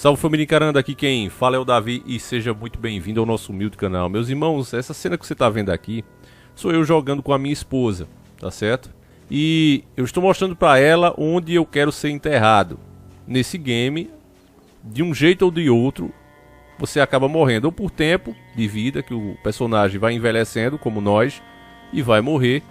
Salve família encarando, aqui quem fala é o Davi e seja muito bem-vindo ao nosso humilde canal. Meus irmãos, essa cena que você está vendo aqui sou eu jogando com a minha esposa, tá certo? E eu estou mostrando para ela onde eu quero ser enterrado. Nesse game, de um jeito ou de outro, você acaba morrendo ou por tempo de vida, que o personagem vai envelhecendo como nós e vai morrer.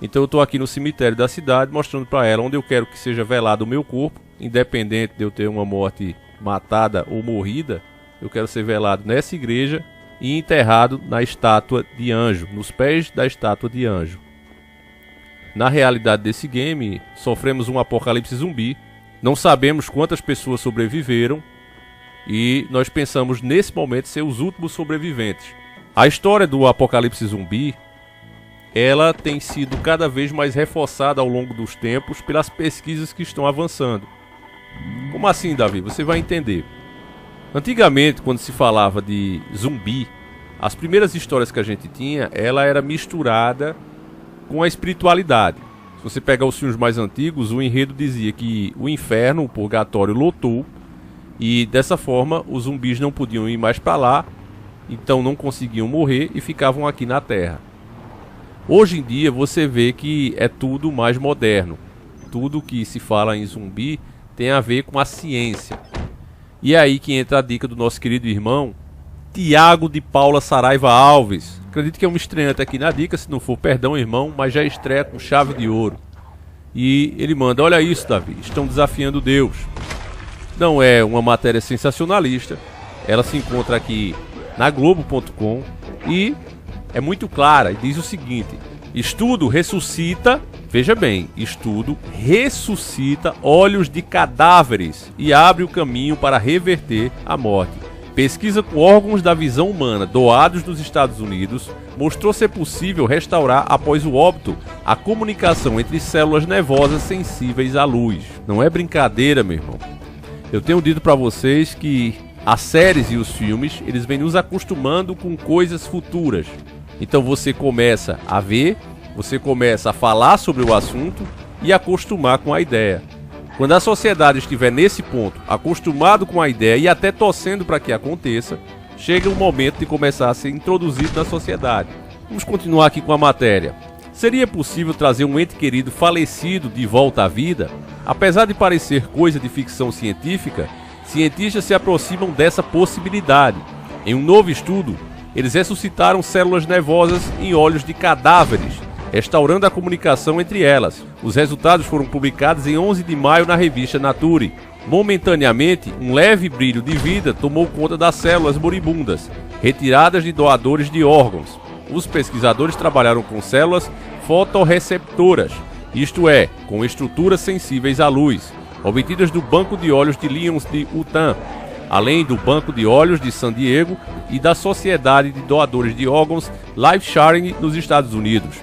Então eu estou aqui no cemitério da cidade mostrando para ela onde eu quero que seja velado o meu corpo, independente de eu ter uma morte matada ou morrida, eu quero ser velado nessa igreja e enterrado na estátua de anjo, nos pés da estátua de anjo. Na realidade desse game, sofremos um apocalipse zumbi, não sabemos quantas pessoas sobreviveram e nós pensamos nesse momento ser os últimos sobreviventes. A história do apocalipse zumbi, ela tem sido cada vez mais reforçada ao longo dos tempos pelas pesquisas que estão avançando. Como assim, Davi? Você vai entender. Antigamente, quando se falava de zumbi, as primeiras histórias que a gente tinha, ela era misturada com a espiritualidade. Se você pegar os filmes mais antigos, o enredo dizia que o inferno, o purgatório, lotou e dessa forma os zumbis não podiam ir mais para lá, então não conseguiam morrer e ficavam aqui na Terra. Hoje em dia você vê que é tudo mais moderno. Tudo que se fala em zumbi tem a ver com a ciência. E é aí que entra a dica do nosso querido irmão Tiago de Paula Saraiva Alves. Acredito que é um estreante aqui na dica, se não for, perdão irmão, mas já estreia com chave de ouro. E ele manda: olha isso, Davi, estão desafiando Deus. Não é uma matéria sensacionalista, ela se encontra aqui na Globo.com e é muito clara e diz o seguinte: estudo ressuscita, veja bem, estudo ressuscita olhos de cadáveres e abre o caminho para reverter a morte. Pesquisa com órgãos da visão humana doados nos Estados Unidos mostrou ser possível restaurar após o óbito a comunicação entre células nervosas sensíveis à luz. Não é brincadeira, meu irmão. Eu tenho dito para vocês que as séries e os filmes, eles vêm nos acostumando com coisas futuras. Então você começa a ver, você começa a falar sobre o assunto e acostumar com a ideia. Quando a sociedade estiver nesse ponto, acostumado com a ideia e até torcendo para que aconteça, chega o momento de começar a ser introduzido na sociedade. Vamos continuar aqui com a matéria. Seria possível trazer um ente querido falecido de volta à vida? Apesar de parecer coisa de ficção científica, cientistas se aproximam dessa possibilidade. Em um novo estudo, eles ressuscitaram células nervosas em olhos de cadáveres, restaurando a comunicação entre elas. Os resultados foram publicados em 11 de maio na revista Nature. Momentaneamente, um leve brilho de vida tomou conta das células moribundas, retiradas de doadores de órgãos. Os pesquisadores trabalharam com células fotorreceptoras, isto é, com estruturas sensíveis à luz, obtidas do banco de olhos de Lyons de Utah, além do Banco de Olhos de San Diego e da Sociedade de Doadores de Órgãos Life Sharing nos Estados Unidos.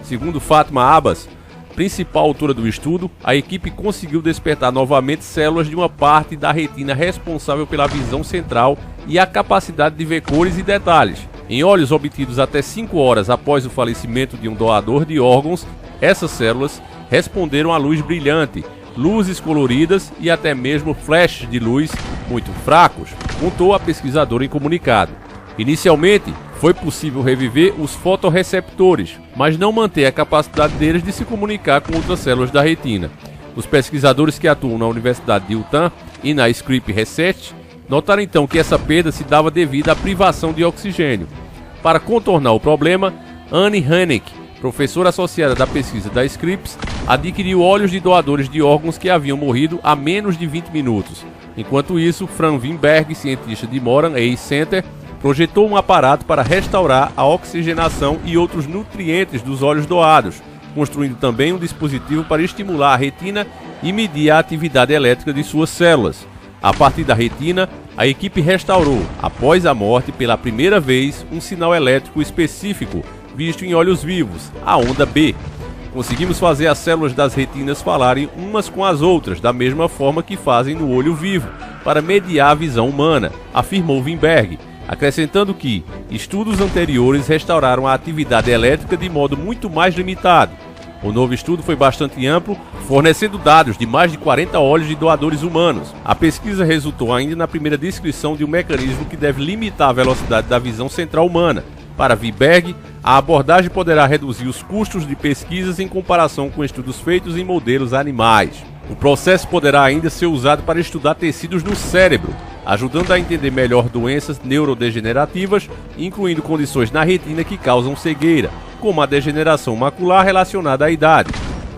Segundo Fátima Abbas, principal autora do estudo, a equipe conseguiu despertar novamente células de uma parte da retina responsável pela visão central e a capacidade de ver cores e detalhes. Em olhos obtidos até 5 horas após o falecimento de um doador de órgãos, essas células responderam à luz brilhante, luzes coloridas e até mesmo flashes de luz muito fracos, contou a pesquisadora em comunicado. Inicialmente, foi possível reviver os fotorreceptores, mas não manter a capacidade deles de se comunicar com outras células da retina. Os pesquisadores que atuam na Universidade de Utah e na Scripps Research notaram então que essa perda se dava devido à privação de oxigênio. Para contornar o problema, Anne Hennick, professora associada da pesquisa da Scripps, adquiriu olhos de doadores de órgãos que haviam morrido há menos de 20 minutos. Enquanto isso, Fran Wimberg, cientista de Moran Ace Center, projetou um aparato para restaurar a oxigenação e outros nutrientes dos olhos doados, construindo também um dispositivo para estimular a retina e medir a atividade elétrica de suas células. A partir da retina, a equipe restaurou, após a morte, pela primeira vez, um sinal elétrico específico, visto em olhos vivos, a onda B. Conseguimos fazer as células das retinas falarem umas com as outras, da mesma forma que fazem no olho vivo, para mediar a visão humana, afirmou Wimberg, acrescentando que estudos anteriores restauraram a atividade elétrica de modo muito mais limitado. O novo estudo foi bastante amplo, fornecendo dados de mais de 40 olhos de doadores humanos. A pesquisa resultou ainda na primeira descrição de um mecanismo que deve limitar a velocidade da visão central humana. Para Wiberg, a abordagem poderá reduzir os custos de pesquisas em comparação com estudos feitos em modelos animais. O processo poderá ainda ser usado para estudar tecidos no cérebro, ajudando a entender melhor doenças neurodegenerativas, incluindo condições na retina que causam cegueira, como a degeneração macular relacionada à idade.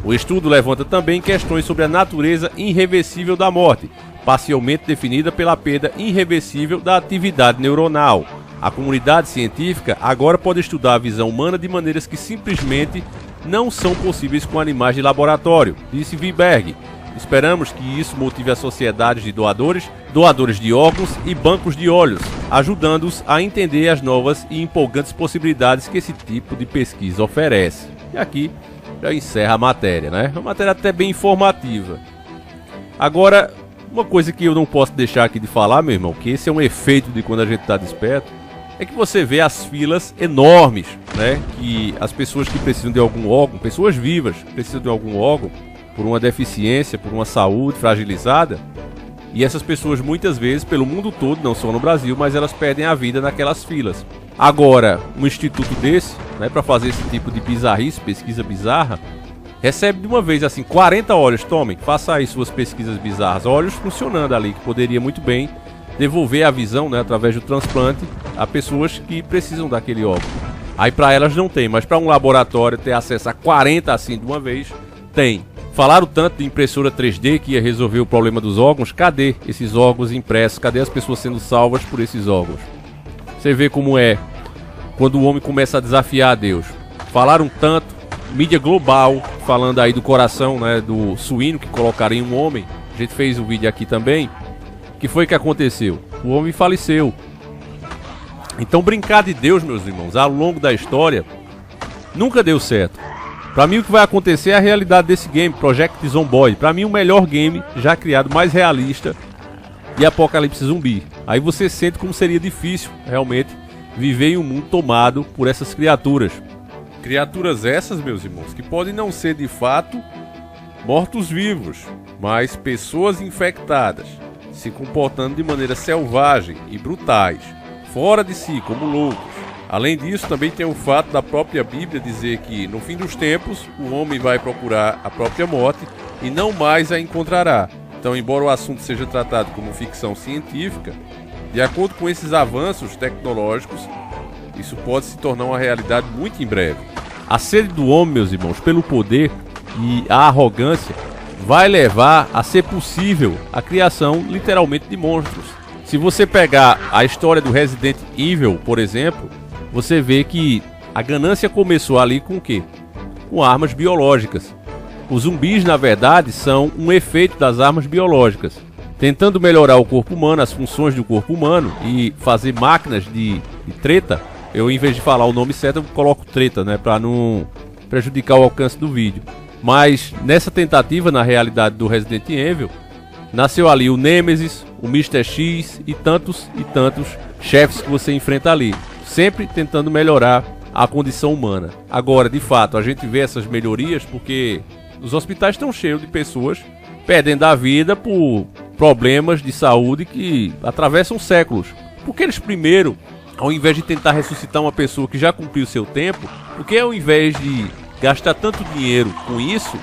O estudo levanta também questões sobre a natureza irreversível da morte, parcialmente definida pela perda irreversível da atividade neuronal. A comunidade científica agora pode estudar a visão humana de maneiras que simplesmente não são possíveis com animais de laboratório, disse Wiberg. Esperamos que isso motive as sociedades de doadores, doadores de órgãos e bancos de olhos, ajudando-os a entender as novas e empolgantes possibilidades que esse tipo de pesquisa oferece. E aqui já encerra a matéria, né? Uma matéria até bem informativa. Agora, uma coisa que eu não posso deixar aqui de falar, meu irmão, que esse é um efeito de quando a gente está desperto, é que você vê as filas enormes, né? Que as pessoas que precisam de algum órgão, pessoas vivas, precisam de algum órgão, por uma deficiência, por uma saúde fragilizada, e essas pessoas muitas vezes, pelo mundo todo, não só no Brasil, mas elas perdem a vida naquelas filas. Agora, um instituto desse, né, para fazer esse tipo de bizarrice, pesquisa bizarra, recebe de uma vez assim 40 olhos, tomem, faça aí suas pesquisas bizarras, olhos funcionando ali, que poderia muito bem devolver a visão, né, através do transplante a pessoas que precisam daquele órgão. Aí para elas não tem, mas para um laboratório ter acesso a 40 assim de uma vez, tem. Falaram tanto de impressora 3D que ia resolver o problema dos órgãos. Cadê esses órgãos impressos? Cadê as pessoas sendo salvas por esses órgãos? Você vê como é quando o homem começa a desafiar a Deus. Falaram tanto, mídia global, falando aí do coração, né, do suíno que colocaram em um homem. A gente fez um vídeo aqui também. O que foi que aconteceu? O homem faleceu. Então brincar de Deus, meus irmãos, ao longo da história, nunca deu certo. Pra mim o que vai acontecer é a realidade desse game, Project Zomboid. Pra mim o melhor game já criado, mais realista de apocalipse zumbi. Aí você sente como seria difícil realmente viver em um mundo tomado por essas criaturas. Criaturas essas, meus irmãos, que podem não ser de fato mortos-vivos, mas pessoas infectadas, se comportando de maneira selvagem e brutais, fora de si, como loucos. Além disso, também tem o fato da própria Bíblia dizer que, no fim dos tempos, o homem vai procurar a própria morte e não mais a encontrará. Então, embora o assunto seja tratado como ficção científica, de acordo com esses avanços tecnológicos, isso pode se tornar uma realidade muito em breve. A sede do homem, meus irmãos, pelo poder e a arrogância, vai levar a ser possível a criação, literalmente, de monstros. Se você pegar a história do Resident Evil, por exemplo, você vê que a ganância começou ali com o quê? Com armas biológicas. Os zumbis, na verdade, são um efeito das armas biológicas, tentando melhorar o corpo humano, as funções do corpo humano e fazer máquinas de treta. Eu, em vez de falar o nome certo, eu coloco treta, né, para não prejudicar o alcance do vídeo. Mas nessa tentativa, na realidade, do Resident Evil, nasceu ali o Nemesis, o Mr. X e tantos chefes que você enfrenta ali, sempre tentando melhorar a condição humana. Agora, de fato, a gente vê essas melhorias porque os hospitais estão cheios de pessoas perdendo a vida por problemas de saúde que atravessam séculos. Porque eles primeiro, ao invés de tentar ressuscitar uma pessoa que já cumpriu seu tempo, porque ao invés de gastar tanto dinheiro com isso,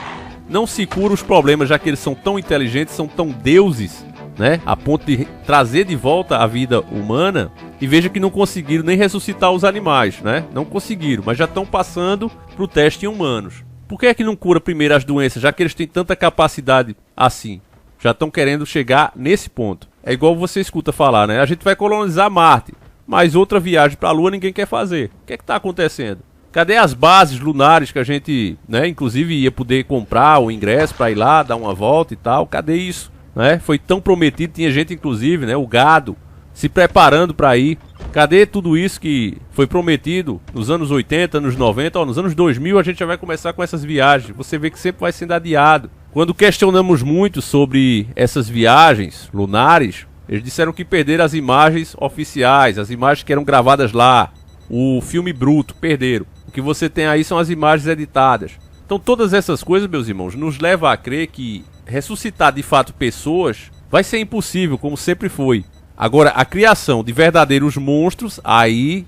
não se cura os problemas, já que eles são tão inteligentes, são tão deuses, né, a ponto de trazer de volta a vida humana. E veja que não conseguiram nem ressuscitar os animais, né? Não conseguiram, mas já estão passando para o teste em humanos. Por que é que não cura primeiro as doenças, já que eles têm tanta capacidade assim? Já estão querendo chegar nesse ponto. É igual você escuta falar, né? A gente vai colonizar Marte, mas outra viagem para a Lua ninguém quer fazer. O que é que está acontecendo? Cadê as bases lunares que a gente, né, inclusive ia poder comprar o ingresso para ir lá, dar uma volta e tal? Cadê isso? Né? Foi tão prometido, tinha gente inclusive, né, o gado, se preparando para ir. Cadê tudo isso que foi prometido nos anos 80, anos 90? Ó, nos anos 2000 a gente já vai começar com essas viagens. Você vê que sempre vai sendo adiado. Quando questionamos muito sobre essas viagens lunares, eles disseram que perderam as imagens oficiais, as imagens que eram gravadas lá, o filme bruto, perderam. O que você tem aí são as imagens editadas. Então todas essas coisas, meus irmãos, nos levam a crer que ressuscitar de fato pessoas vai ser impossível, como sempre foi. Agora, a criação de verdadeiros monstros,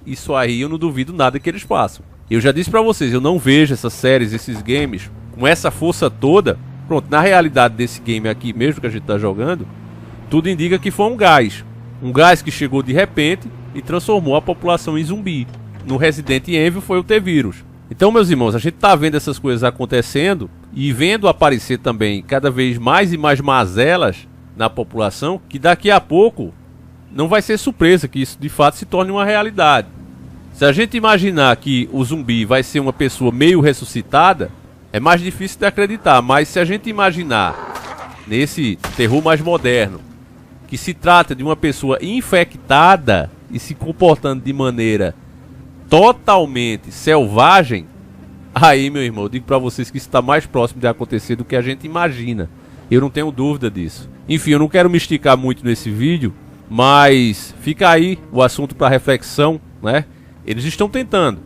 isso aí eu não duvido nada que eles façam. Eu já disse pra vocês, eu não vejo essas séries, esses games, com essa força toda. Pronto, na realidade desse game aqui mesmo que a gente tá jogando, tudo indica que foi um gás. Um gás que chegou de repente e transformou a população em zumbi. No Resident Evil foi o T-Vírus. Então, meus irmãos, a gente tá vendo essas coisas acontecendo e vendo aparecer também cada vez mais e mais mazelas na população, que daqui a pouco não vai ser surpresa que isso de fato se torne uma realidade. Se a gente imaginar que o zumbi vai ser uma pessoa meio ressuscitada, é mais difícil de acreditar. Mas se a gente imaginar, nesse terror mais moderno, que se trata de uma pessoa infectada e se comportando de maneira totalmente selvagem, aí, meu irmão, eu digo pra vocês que isso está mais próximo de acontecer do que a gente imagina. Eu não tenho dúvida disso. Enfim, eu não quero me esticar muito nesse vídeo, mas fica aí o assunto para reflexão, né? Eles estão tentando.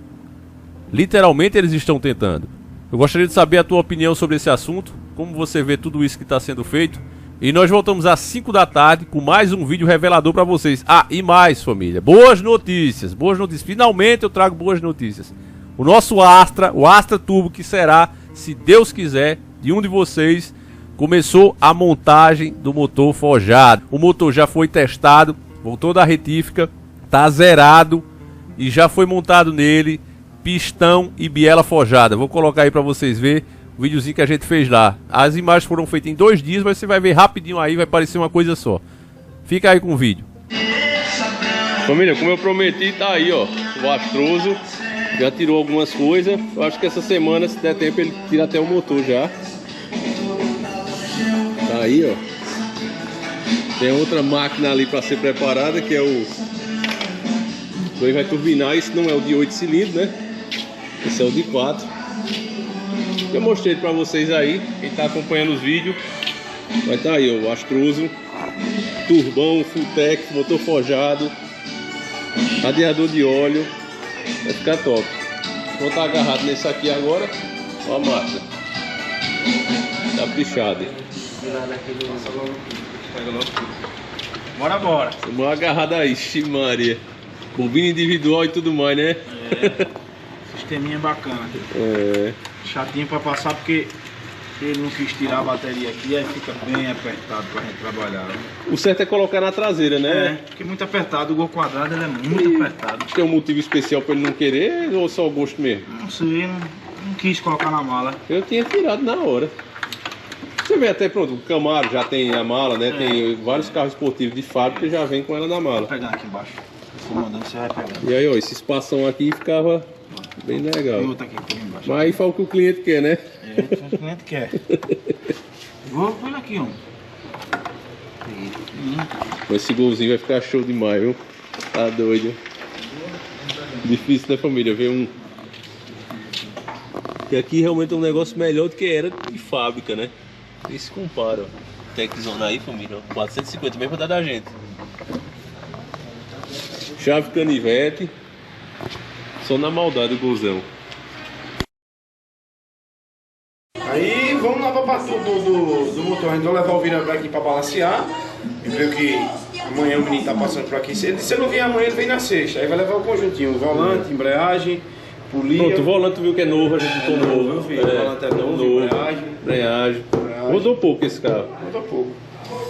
Literalmente eles estão tentando. Eu gostaria de saber a tua opinião sobre esse assunto, como você vê tudo isso que está sendo feito. E nós voltamos às 5 da tarde com mais um vídeo revelador para vocês. Ah, e mais, família, boas notícias, boas notícias. Finalmente eu trago boas notícias. O nosso Astra, o Astra Turbo, que será, se Deus quiser, de um de vocês, começou a montagem do motor forjado. O motor já foi testado, voltou da retífica, tá zerado e já foi montado nele pistão e biela forjada. Vou colocar aí para vocês verem o videozinho que a gente fez lá. As imagens foram feitas em 2 dias, mas você vai ver rapidinho aí, vai parecer uma coisa só. Fica aí com o vídeo. Família, como eu prometi, tá aí, ó, o Astroso. Já tirou algumas coisas. Eu acho que essa semana, se der tempo, ele tira até o motor já. Tá aí, ó. Tem outra máquina ali para ser preparada, que é o... Ele vai turbinar. Esse não é o de 8 cilindros, né? Esse é o de 4. Eu mostrei para vocês aí. Quem tá acompanhando os vídeos vai estar aí, ó, o Astroso, turbão, full-tech, motor forjado, radiador de óleo. Vai ficar top. Vou estar agarrado nesse aqui agora. Ó a máquina. Tá pichado. Bora. Uma agarrada aí, Maria. Bobina individual e tudo mais, né? É. Sisteminha bacana. É. Chatinho pra passar porque ele não quis tirar a bateria aqui, aí fica bem apertado pra gente trabalhar. O certo é colocar na traseira, né? É, porque muito apertado, o Gol quadrado ele é muito apertado. Tem um motivo especial pra ele não querer ou só o gosto mesmo? Não sei, não quis colocar na mala. Eu tinha tirado na hora. Você vê até, pronto, o Camaro já tem a mala, né? É. Tem vários carros esportivos de fábrica que já vem com ela na mala. Vou pegar aqui embaixo. Vou mandando, você vai pegando. E aí, ó, esse espação aqui ficava bem legal. Tem outra aqui embaixo. Mas aí fala o que o cliente quer, né? É, o cliente quer. Vou por aqui, ó. Esse golzinho vai ficar show demais, viu? Tá doido. Difícil, né, família? Ver um... E aqui realmente é um negócio melhor do que era de fábrica, né? Nem se compara, ó. Techzona aí, família, ó. 450 mesmo pra dar da gente. Chave canivete. Só na maldade o golzão. Aí vamos lá pra parte do motor, a gente vai levar o Vira aqui pra balancear. Eu creio que amanhã o menino tá passando por aqui. Se ele não vier amanhã, ele vem na sexta. Aí vai levar o conjuntinho, volante, embreagem, polia. Pronto, o volante viu que é novo, a gente botou novo. Meu filho, o volante é novo, embreagem. Rodou pouco esse carro. Muda pouco.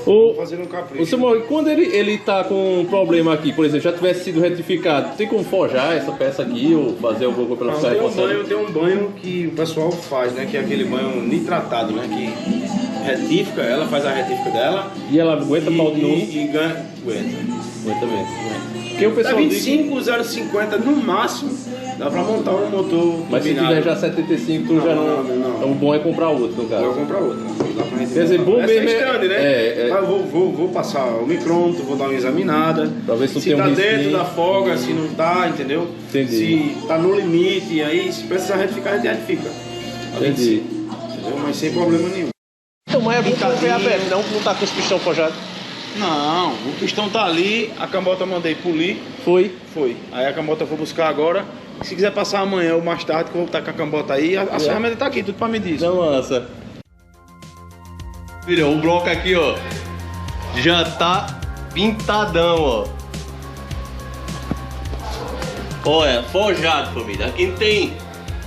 Ô, Fazendo um capricho. Samuel, quando ele tá com um problema aqui, por exemplo, já tivesse sido retificado, tem como forjar essa peça aqui ou fazer alguma coisa pra ela ficar Tem um banho que o pessoal faz, né? Que é aquele banho nitratado, né? Que retífica, ela faz a retífica dela. E ela aguenta pau de novo? E ganha. Aguenta mesmo. Porque o É pessoal 25, 0,50 no máximo, dá pra montar um motor. Mas se turbinado. tiver já 75, tu já não. não. O bom é comprar outro, no caso. Eu vou comprar outra. Dá pra gente Quer dizer, bom essa mesmo é stand, né? é. Mas eu vou passar o micrômetro, vou dar uma examinada. Pra ver se tem tá dentro risquinho. da folga, se não tá, entendeu? Entendi. Se tá no limite, e aí se precisar retificar, a gente retifica. Entendi. Entendeu? Mas sem problema nenhum. Então, mas é bom Picadinho. ver aberto, não tá com os pistão forjado. Não, o pistão tá ali, a cambota eu mandei polir. Foi. Foi. Aí a cambota eu vou buscar agora, Se quiser passar amanhã ou mais tarde, que eu vou estar com a cambota aí, as ferramentas tá aqui, tudo pra medir isso. Não, massa. Filha, o bloco aqui, ó, já tá pintadão, ó. Olha, forjado, família. Aqui não tem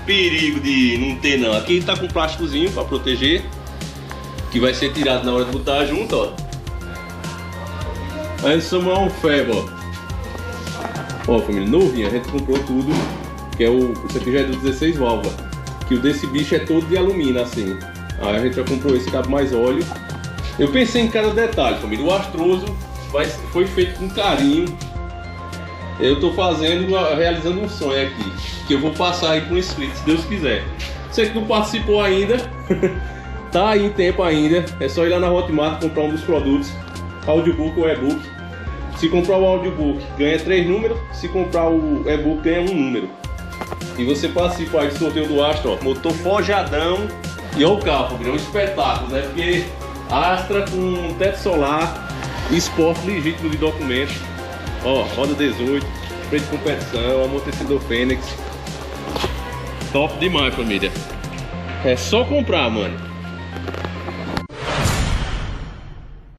perigo de não ter, não. Aqui tá com plásticozinho pra proteger, que vai ser tirado na hora de botar junto, ó. Aí somar um ferro, ó. Ó, família, novinha, a gente comprou tudo. Que é isso aqui já é do 16 válvula. Que o desse bicho é todo de alumínio, assim. Aí a gente já comprou esse, cabe mais óleo. Eu pensei em cada detalhe, família. O astroso foi feito com carinho. Eu tô realizando um sonho aqui, que eu vou passar aí para um inscrito, se Deus quiser. Você que não participou ainda, tá aí em tempo ainda. É só ir lá na Hotmart comprar um dos produtos, audiobook ou e-book. Se comprar o audiobook, ganha 3 números. Se comprar o e-book, ganha 1 número. E você participa aí do sorteio do Astra, ó. Motor forjadão. E olha o carro, é um espetáculo, né? Porque Astra com teto solar, esporte legítimo de documentos. Ó, roda 18, freio de competição, amortecedor Fênix. Top demais, família. É só comprar, mano.